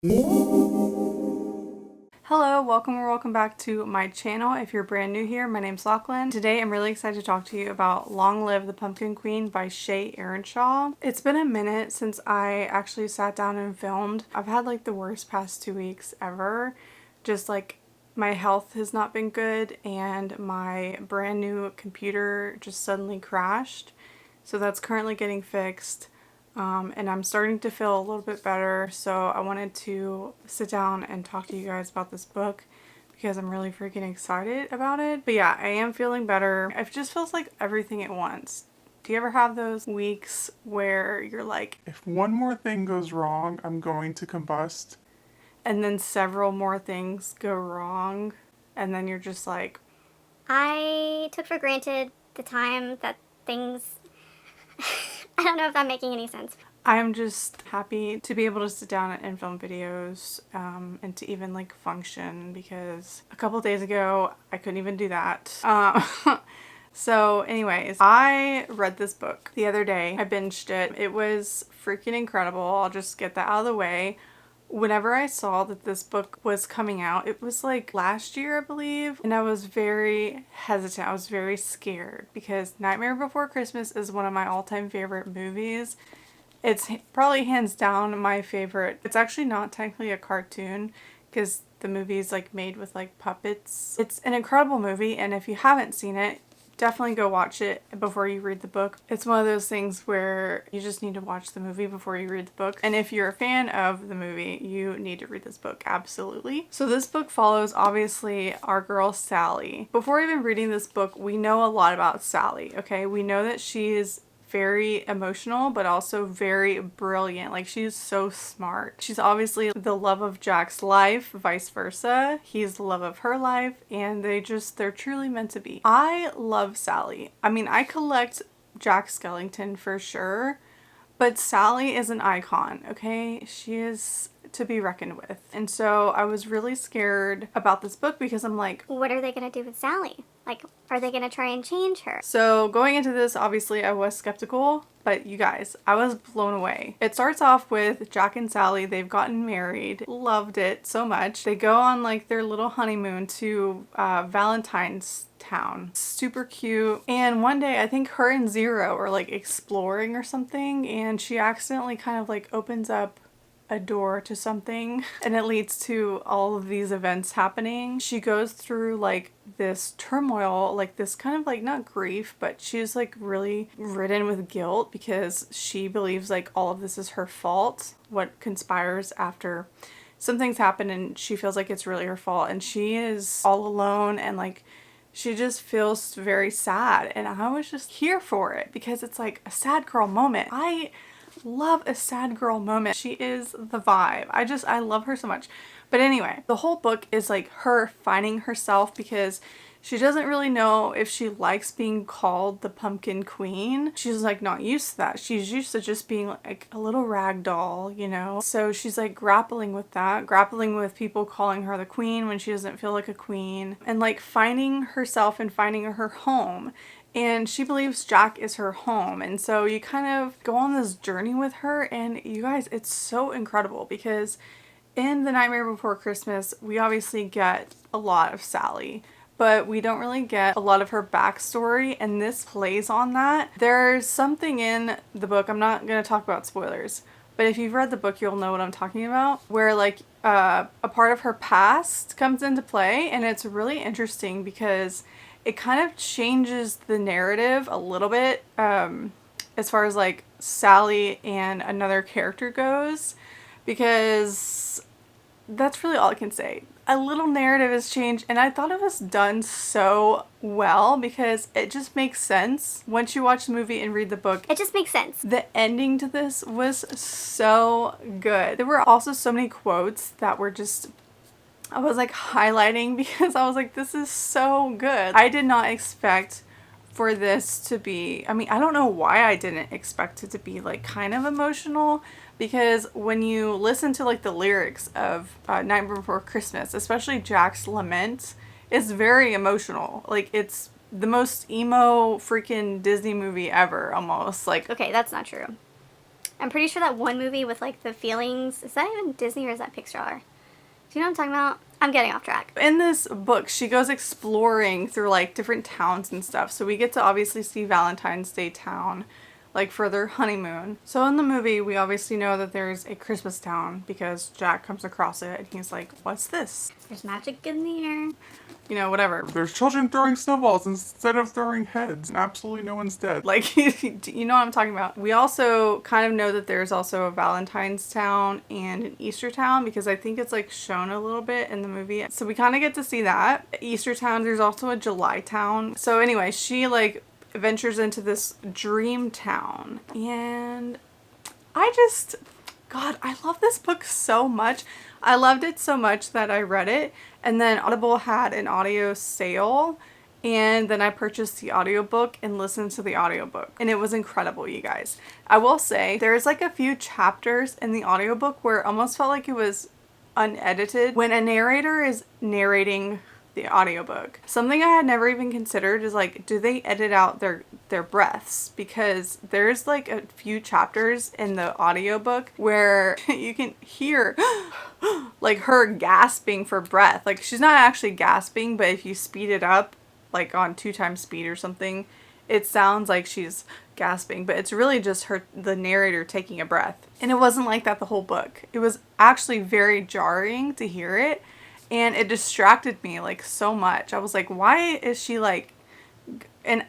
Hello, welcome or welcome back to my channel. If you're brand new here, my name's Lachlan. Today I'm really excited to talk to you about Long Live the Pumpkin Queen by Shea Ernshaw. It's been a minute since I actually sat down and filmed. I've had like the worst past 2 weeks ever. Just like my health has not been good and my brand new computer just suddenly crashed. So that's currently getting fixed. And I'm starting to feel a little bit better, so I wanted to sit down and talk to you guys about this book because I'm really freaking excited about it. But yeah, I am feeling better. It just feels like everything at once. Do you ever have those weeks where you're like, if one more thing goes wrong, I'm going to combust? And then several more things go wrong, and then you're just like, I took for granted the time that things... I don't know if I'm making any sense. I'm just happy to be able to sit down and film videos and to even like function, because a couple days ago I couldn't even do that. So anyways, I read this book the other day. I binged it. It was freaking incredible. I'll just get that out of the way. Whenever I saw that this book was coming out, it was like last year, I believe, and I was very hesitant. I was very scared because Nightmare Before Christmas is one of my all-time favorite movies. It's probably hands down my favorite. It's actually not technically a cartoon because the movie is like made with like puppets. It's an incredible movie, and if you haven't seen it, definitely go watch it before you read the book. It's one of those things where you just need to watch the movie before you read the book. And if you're a fan of the movie, you need to read this book, absolutely. So this book follows, obviously, our girl Sally. Before even reading this book, we know a lot about Sally, okay? We know that she is very emotional, but also very brilliant. Like, she's so smart. She's obviously the love of Jack's life, vice versa. He's the love of her life, and they're truly meant to be. I love Sally. I mean, I collect Jack Skellington for sure, but Sally is an icon, okay? She is to be reckoned with. And so I was really scared about this book because I'm like, What are they going to do with Sally? Like, are they going to try and change her? So going into this, obviously I was skeptical, but you guys, I was blown away. It starts off with Jack and Sally. They've gotten married. Loved it so much. They go on like their little honeymoon to Valentine's Town. Super cute. And one day I think her and Zero are like exploring or something, and she accidentally kind of like opens up a door to something, and it leads to all of these events happening. She goes through like this turmoil, like this kind of like, not grief, but she's like really ridden with guilt because she believes like all of this is her fault, what conspires after some things happen, and she feels like it's really her fault, and she is all alone, and like she just feels very sad. And I was just here for it because it's like a sad girl moment. I love a sad girl moment. She is the vibe. I love her so much. But anyway, the whole book is like her finding herself because she doesn't really know if she likes being called the Pumpkin Queen. She's like not used to that. She's used to just being like a little rag doll, you know? So she's like grappling with that, grappling with people calling her the queen when she doesn't feel like a queen, and like finding herself and finding her home. And she believes Jack is her home. And so you kind of go on this journey with her, and you guys, it's so incredible because in The Nightmare Before Christmas, we obviously get a lot of Sally, but we don't really get a lot of her backstory, and this plays on that. There's something in the book, I'm not going to talk about spoilers, but if you've read the book, you'll know what I'm talking about, where like a part of her past comes into play, and it's really interesting because it kind of changes the narrative a little bit as far as like Sally and another character goes, because that's really all I can say. A little narrative has changed, and I thought it was done so well because it just makes sense once you watch the movie and read the book. It just makes sense. The ending to this was so good. There were also so many quotes that were just, I was like highlighting because I was like, this is so good. I did not expect for this to be, I mean, I don't know why I didn't expect it to be like kind of emotional, because when you listen to like the lyrics of Night Before Christmas, especially Jack's lament, it's very emotional. Like, it's the most emo freaking Disney movie ever, almost. Like, Okay, that's not true. I'm pretty sure that one movie with like the feelings, is that even Disney or is that Pixar? Do you know what I'm talking about? I'm getting off track. In this book, she goes exploring through like different towns and stuff. So we get to obviously see Valentine's Day town, like for their honeymoon. So in the movie, we obviously know that there's a Christmas town because Jack comes across it and he's like, what's this? There's magic in the air. You know, whatever. There's children throwing snowballs instead of throwing heads, and absolutely no one's dead. Like, you know what I'm talking about. We also kind of know that there's also a Valentine's town and an Easter town because I think it's like shown a little bit in the movie. So we kind of get to see that. Easter town, there's also a July town. So anyway, she like ventures into this dream town and God, I love this book so much. I loved it so much that I read it, and then Audible had an audio sale, and then I purchased the audiobook and listened to the audiobook, and it was incredible, you guys. I will say there's like a few chapters in the audiobook where it almost felt like it was unedited when a narrator is narrating the audiobook. Something I had never even considered is like, do they edit out their breaths? Because there's like a few chapters in the audiobook where you can hear like her gasping for breath. Like she's not actually gasping, but if you speed it up like on 2x speed or something, it sounds like she's gasping, but it's really just the narrator taking a breath. And it wasn't like that the whole book. It was actually very jarring to hear it. And it distracted me like so much. I was like, why is she like, and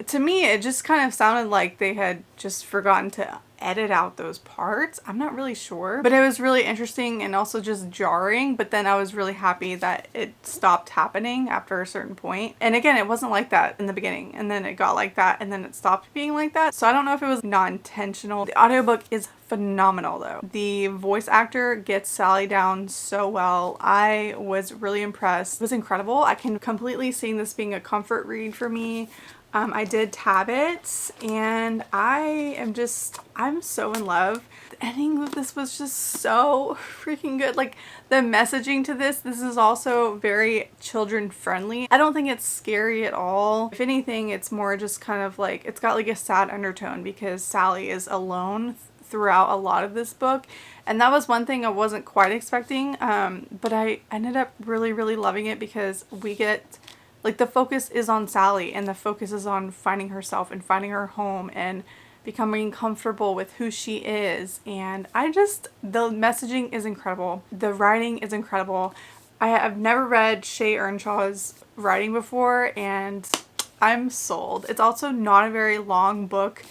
to me, it just kind of sounded like they had just forgotten to edit out those parts. I'm not really sure, but it was really interesting and also just jarring. But then I was really happy that it stopped happening after a certain point. And again, it wasn't like that in the beginning, and then it got like that, and then it stopped being like that. So I don't know if it was not intentional. The audiobook is phenomenal though. The voice actor gets Sally down so well. I was really impressed. It was incredible. I can completely see this being a comfort read for me. I did tab it and I'm so in love. The ending of this was just so freaking good. Like the messaging to this is also very children friendly. I don't think it's scary at all. If anything, it's more just kind of like, it's got like a sad undertone because Sally is alone throughout a lot of this book. And that was one thing I wasn't quite expecting. But I ended up really, really loving it because we get, like, the focus is on Sally and the focus is on finding herself and finding her home and becoming comfortable with who she is. And the messaging is incredible. The writing is incredible. I have never read Shea Ernshaw's writing before and I'm sold. It's also not a very long book.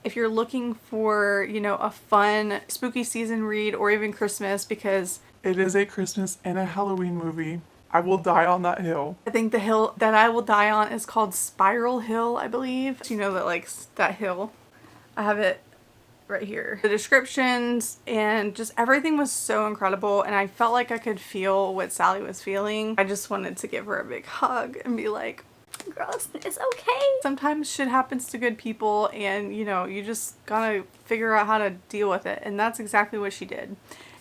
If you're looking for, you know, a fun spooky season read or even Christmas, because It is a Christmas and a Halloween movie. I will die on that hill. I think the hill that I will die on is called Spiral Hill, I believe. You know that, like, that hill. I have it right here. The descriptions and just everything was so incredible, and I felt like I could feel what Sally was feeling. I just wanted to give her a big hug and be like, Girl, it's okay. sometimes shit happens to good people and, you know, you just gotta figure out how to deal with it. And that's exactly what she did.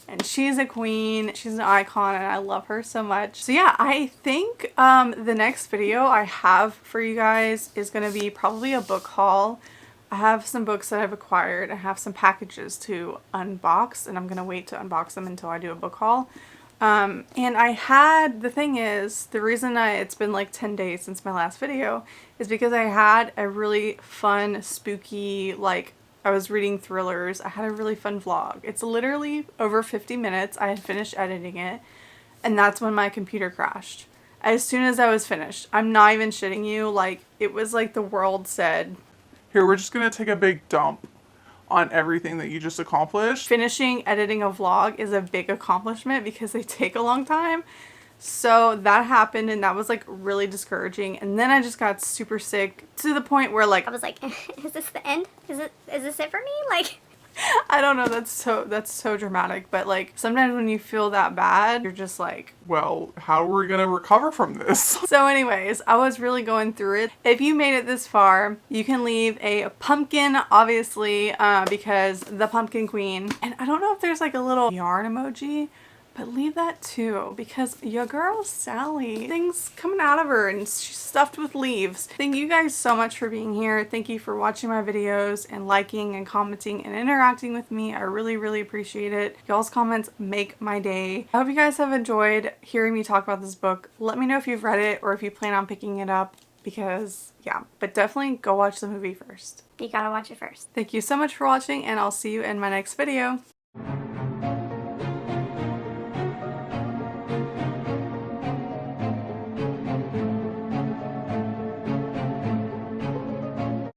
And she's a queen, she's an icon, and I love her so much. So yeah, I think the next video I have for you guys is going to be probably a book haul. I have some books that I've acquired. I have some packages to unbox, and I'm going to wait to unbox them until I do a book haul. And the thing is, the reason it's been like 10 days since my last video is because I had a really fun, spooky, like, I was reading thrillers. I had a really fun vlog. It's literally over 50 minutes. I had finished editing it, and that's when my computer crashed. As soon as I was finished. I'm not even shitting you. Like, it was like the world said, Here, we're just gonna take a big dump on everything that you just accomplished. finishing editing a vlog is a big accomplishment because they take a long time. So that happened, and that was like really discouraging. And then I just got super sick to the point where, like, I was like, is this the end? Is this it for me? Like, I don't know, that's so dramatic, but like sometimes when you feel that bad, you're just like, Well, how are we gonna recover from this? so anyways, I was really going through it. If you made it this far, you can leave a pumpkin, obviously, because the pumpkin queen, and I don't know if there's like a little yarn emoji, But leave that too, because your girl Sally, things coming out of her and she's stuffed with leaves. Thank you guys so much for being here. Thank you for watching my videos and liking and commenting and interacting with me. I really, really appreciate it. Y'all's comments make my day. I hope you guys have enjoyed hearing me talk about this book. Let me know if you've read it or if you plan on picking it up, because yeah, but definitely go watch the movie first. You gotta watch it first. Thank you so much for watching, and I'll see you in my next video.